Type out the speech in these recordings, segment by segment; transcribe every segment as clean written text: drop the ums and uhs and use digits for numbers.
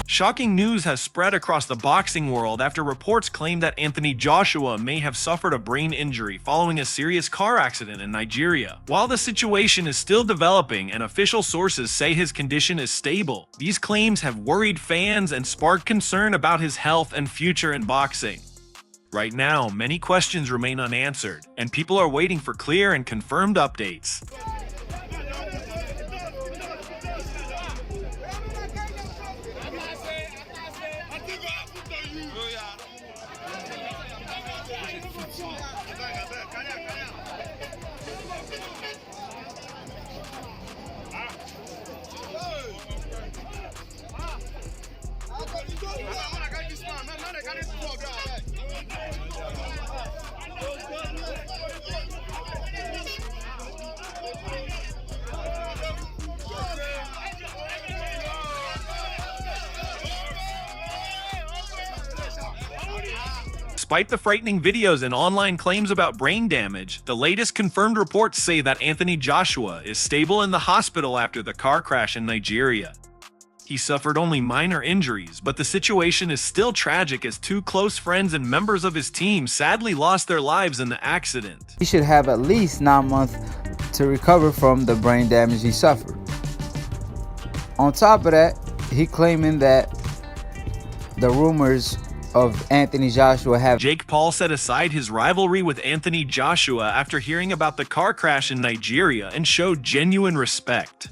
Shocking news has spread across the boxing world after reports claim that Anthony Joshua may have suffered a brain injury following a serious car accident in Nigeria. While the situation is still developing and official sources say his condition is stable, these claims have worried fans and sparked concern about his health and future in boxing. Right now, many questions remain unanswered, and people are waiting for clear and confirmed updates. Despite the frightening videos and online claims about brain damage, the latest confirmed reports say that Anthony Joshua is stable in the hospital after the car crash in Nigeria. He suffered only minor injuries, but the situation is still tragic as two close friends and members of his team sadly lost their lives in the accident. He should have at least 9 months to recover from the brain damage he suffered. On top of that, he claiming that the rumors of Anthony Joshua have... Jake Paul set aside his rivalry with Anthony Joshua after hearing about the car crash in Nigeria and showed genuine respect.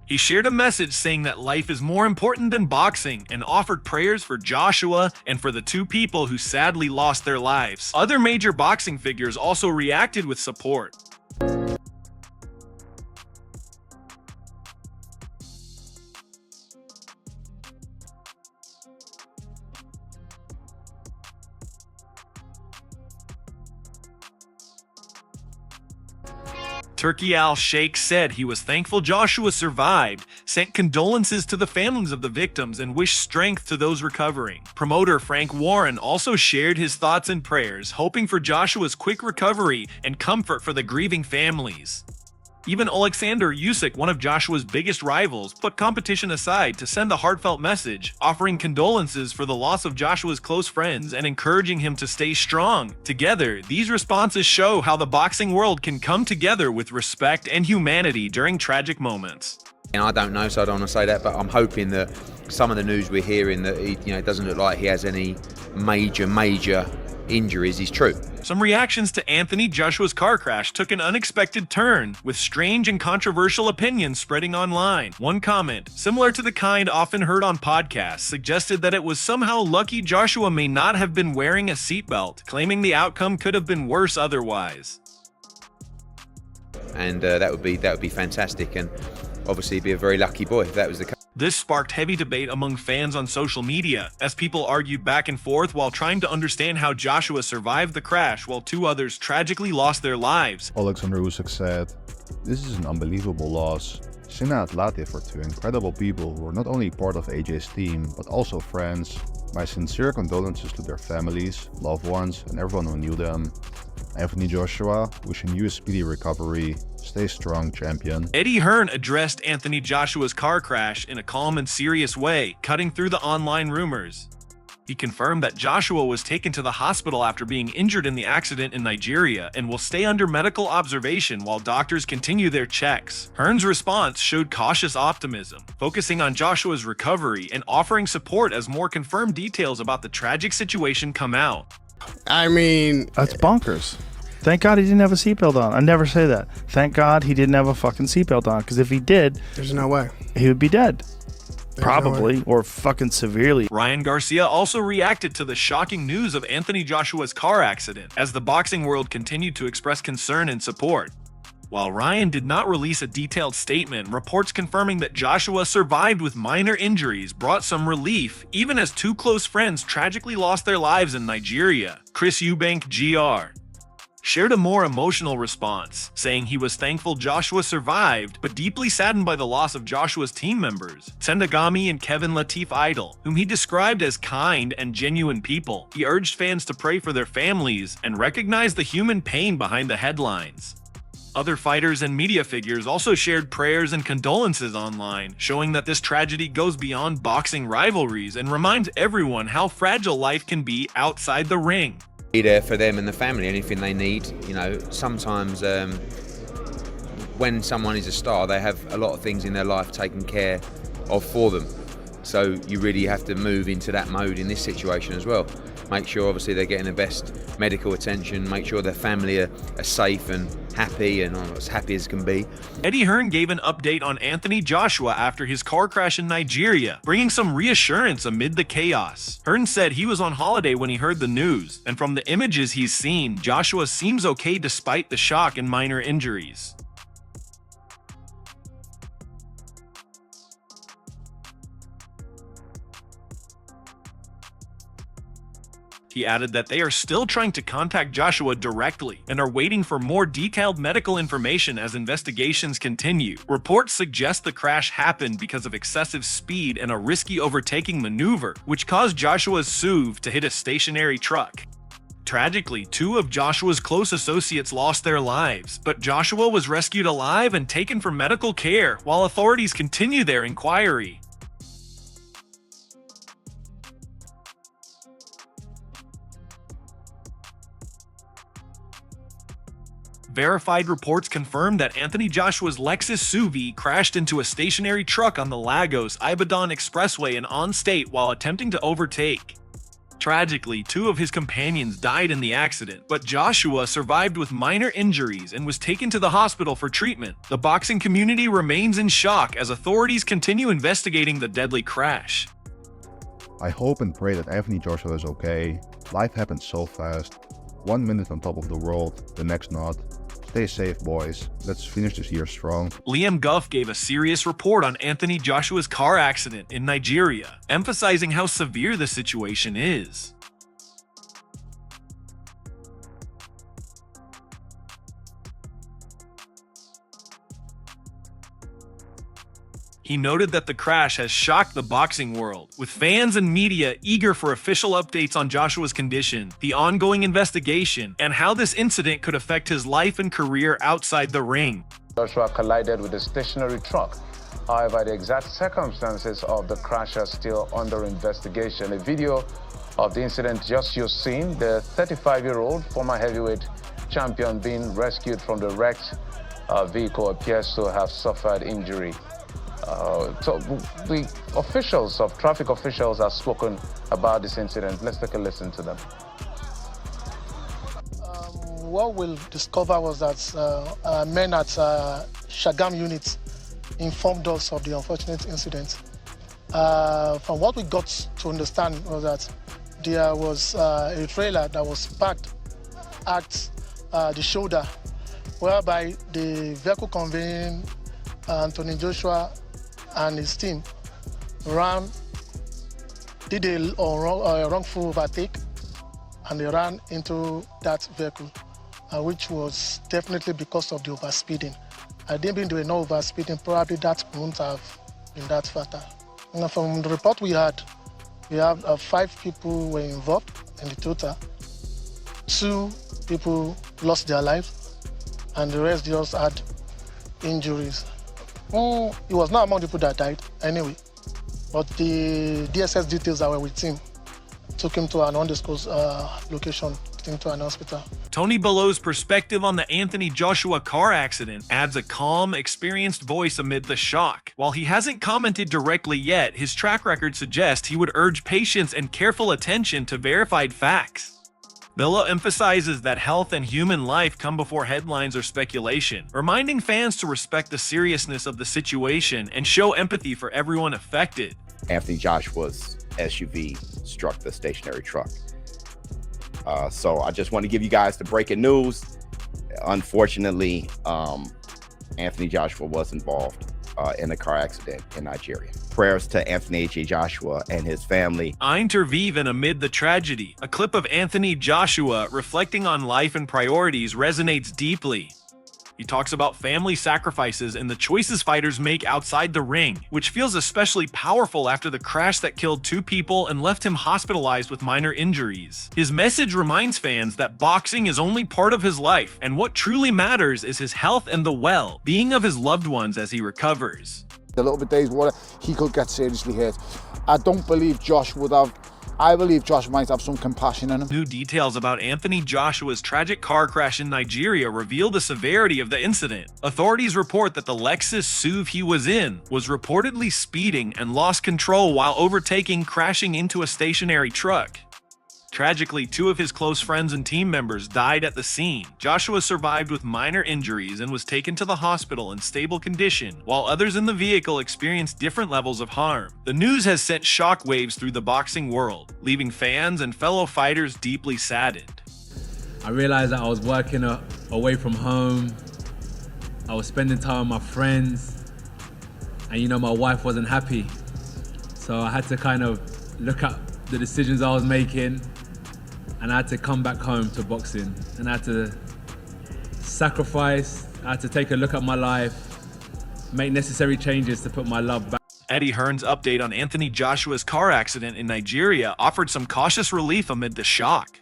He shared a message saying that life is more important than boxing and offered prayers for Joshua and for the two people who sadly lost their lives. Other major boxing figures also reacted with support. Turki Al-Sheikh said he was thankful Joshua survived, sent condolences to the families of the victims, and wished strength to those recovering. Promoter Frank Warren also shared his thoughts and prayers, hoping for Joshua's quick recovery and comfort for the grieving families. Even Alexander Usyk, one of Joshua's biggest rivals, put competition aside to send a heartfelt message, offering condolences for the loss of Joshua's close friends and encouraging him to stay strong. Together, these responses show how the boxing world can come together with respect and humanity during tragic moments. And I don't know, so I don't want to say that, but I'm hoping that some of the news we're hearing that it doesn't look like he has any major injuries is true. Some reactions to Anthony Joshua's car crash took an unexpected turn, with strange and controversial opinions spreading online. One comment, similar to the kind often heard on podcasts, suggested that it was somehow lucky Joshua may not have been wearing a seatbelt, claiming the outcome could have been worse otherwise. And that would be fantastic, and obviously be a very lucky boy if that was the case. This sparked heavy debate among fans on social media, as people argued back and forth while trying to understand how Joshua survived the crash while two others tragically lost their lives. Alexander Usyk said, "This is an unbelievable loss. Sina and Latif are two incredible people who are not only part of AJ's team, but also friends. My sincere condolences to their families, loved ones, and everyone who knew them. Anthony Joshua, wishing you a speedy recovery. Stay strong, champion." Eddie Hearn addressed Anthony Joshua's car crash in a calm and serious way, cutting through the online rumors. He confirmed that Joshua was taken to the hospital after being injured in the accident in Nigeria and will stay under medical observation while doctors continue their checks. Hearn's response showed cautious optimism, focusing on Joshua's recovery and offering support as more confirmed details about the tragic situation come out. I mean, that's bonkers. Thank God he didn't have a seatbelt on. I never say that. Thank God he didn't have a fucking seatbelt on, because if he did, there's no way. He would be dead. There's Probably, no or fucking severely. Ryan Garcia also reacted to the shocking news of Anthony Joshua's car accident, as the boxing world continued to express concern and support. While Ryan did not release a detailed statement, reports confirming that Joshua survived with minor injuries brought some relief, even as two close friends tragically lost their lives in Nigeria. Chris Eubank, GR. shared a more emotional response, saying he was thankful Joshua survived, but deeply saddened by the loss of Joshua's team members, Sendagami and Kevin Latif Idol, whom he described as kind and genuine people. He urged fans to pray for their families and recognize the human pain behind the headlines. Other fighters and media figures also shared prayers and condolences online, showing that this tragedy goes beyond boxing rivalries and reminds everyone how fragile life can be outside the ring. Be there for them and the family, anything they need. You know, sometimes when someone is a star, they have a lot of things in their life taken care of for them. So you really have to move into that mode in this situation as well. Make sure obviously they're getting the best medical attention, make sure their family are safe and happy and as happy as can be. Eddie Hearn gave an update on Anthony Joshua after his car crash in Nigeria, bringing some reassurance amid the chaos. Hearn said he was on holiday when he heard the news, and from the images he's seen, Joshua seems okay despite the shock and minor injuries. He added that they are still trying to contact Joshua directly and are waiting for more detailed medical information as investigations continue. Reports suggest the crash happened because of excessive speed and a risky overtaking maneuver, which caused Joshua's SUV to hit a stationary truck. Tragically, 2 of Joshua's close associates lost their lives, but Joshua was rescued alive and taken for medical care while authorities continue their inquiry. Verified reports confirmed that Anthony Joshua's Lexus SUV crashed into a stationary truck on the Lagos-Ibadan Expressway in On State while attempting to overtake. Tragically, 2 of his companions died in the accident, but Joshua survived with minor injuries and was taken to the hospital for treatment. The boxing community remains in shock as authorities continue investigating the deadly crash. I hope and pray that Anthony Joshua is okay. Life happens so fast. 1 minute on top of the world, the next not. Stay safe, boys. Let's finish this year strong. Liam Gough gave a serious report on Anthony Joshua's car accident in Nigeria, emphasizing how severe the situation is. He noted that the crash has shocked the boxing world, with fans and media eager for official updates on Joshua's condition, the ongoing investigation, and how this incident could affect his life and career outside the ring. Joshua collided with a stationary truck. However, the exact circumstances of the crash are still under investigation. A video of the incident just you've seen, the 35-year-old former heavyweight champion being rescued from the wrecked vehicle appears to have suffered injury. So the traffic officials have spoken about this incident. Let's take a listen to them. What we'll discover was that men at Shagam unit informed us of the unfortunate incident. From what we got to understand was that there was a trailer that was parked at the shoulder, whereby the vehicle conveying Anthony Joshua and his team did a wrongful overtake, and they ran into that vehicle, which was definitely because of the overspeeding. I didn't been doing no overspeeding, probably that wouldn't have been that fatal. And from the report we have 5 people were involved in the total. 2 people lost their lives, and the rest just had injuries. He was not among the people that died anyway, but the DSS details that were with him took him to an undisclosed location, took him to an hospital. Tony Bellow's perspective on the Anthony Joshua car accident adds a calm, experienced voice amid the shock. While he hasn't commented directly yet, his track record suggests he would urge patience and careful attention to verified facts. Bellow emphasizes that health and human life come before headlines or speculation, reminding fans to respect the seriousness of the situation and show empathy for everyone affected. Anthony Joshua's SUV struck the stationary truck. So I just want to give you guys the breaking news. Unfortunately, Anthony Joshua was involved. in a car accident in Nigeria. Prayers to Anthony H.A. Joshua and his family. Interviven amid the tragedy. A clip of Anthony Joshua reflecting on life and priorities resonates deeply. He talks about family sacrifices and the choices fighters make outside the ring, which feels especially powerful after the crash that killed 2 people and left him hospitalized with minor injuries. His message reminds fans that boxing is only part of his life, and what truly matters is his health and the well-being of his loved ones as he recovers. A little bit days water, he could get seriously hurt. I don't believe Josh would have. I believe Josh might have some compassion in him. New details about Anthony Joshua's tragic car crash in Nigeria reveal the severity of the incident. Authorities report that the Lexus SUV he was in was reportedly speeding and lost control while overtaking, crashing into a stationary truck. Tragically, 2 of his close friends and team members died at the scene. Joshua survived with minor injuries and was taken to the hospital in stable condition, while others in the vehicle experienced different levels of harm. The news has sent shockwaves through the boxing world, leaving fans and fellow fighters deeply saddened. I realized that I was working away from home. I was spending time with my friends, and my wife wasn't happy. So I had to kind of look at the decisions I was making, and I had to come back home to boxing, and I had to sacrifice, I had to take a look at my life, make necessary changes to put my love back. Eddie Hearn's update on Anthony Joshua's car accident in Nigeria offered some cautious relief amid the shock.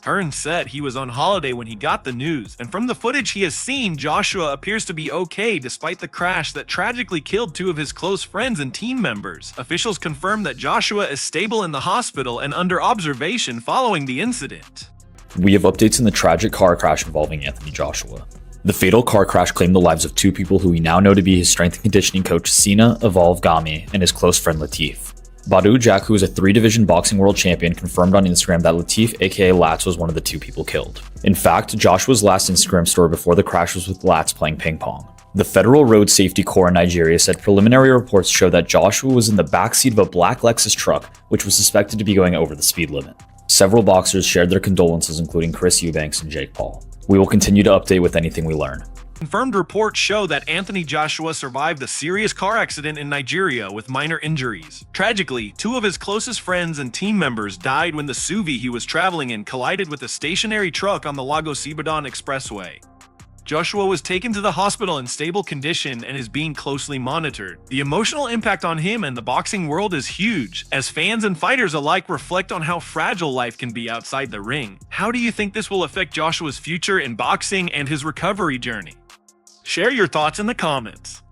Hearn said he was on holiday when he got the news, and from the footage he has seen, Joshua appears to be okay despite the crash that tragically killed 2 of his close friends and team members. Officials confirmed that Joshua is stable in the hospital and under observation following the incident. We have updates on the tragic car crash involving Anthony Joshua. The fatal car crash claimed the lives of 2 people who we now know to be his strength and conditioning coach Sina Evolve Gami and his close friend Latif. Badu Jack, who is a 3-division boxing world champion, confirmed on Instagram that Latif aka Lats was one of the 2 people killed. In fact, Joshua's last Instagram story before the crash was with Lats playing ping pong. The Federal Road Safety Corps in Nigeria said preliminary reports show that Joshua was in the backseat of a black Lexus truck, which was suspected to be going over the speed limit. Several boxers shared their condolences, including Chris Eubanks and Jake Paul. We will continue to update with anything we learn. Confirmed reports show that Anthony Joshua survived a serious car accident in Nigeria with minor injuries. Tragically, 2 of his closest friends and team members died when the SUV he was traveling in collided with a stationary truck on the Lagos-Ibadan Expressway. Joshua was taken to the hospital in stable condition and is being closely monitored. The emotional impact on him and the boxing world is huge, as fans and fighters alike reflect on how fragile life can be outside the ring. How do you think this will affect Joshua's future in boxing and his recovery journey? Share your thoughts in the comments.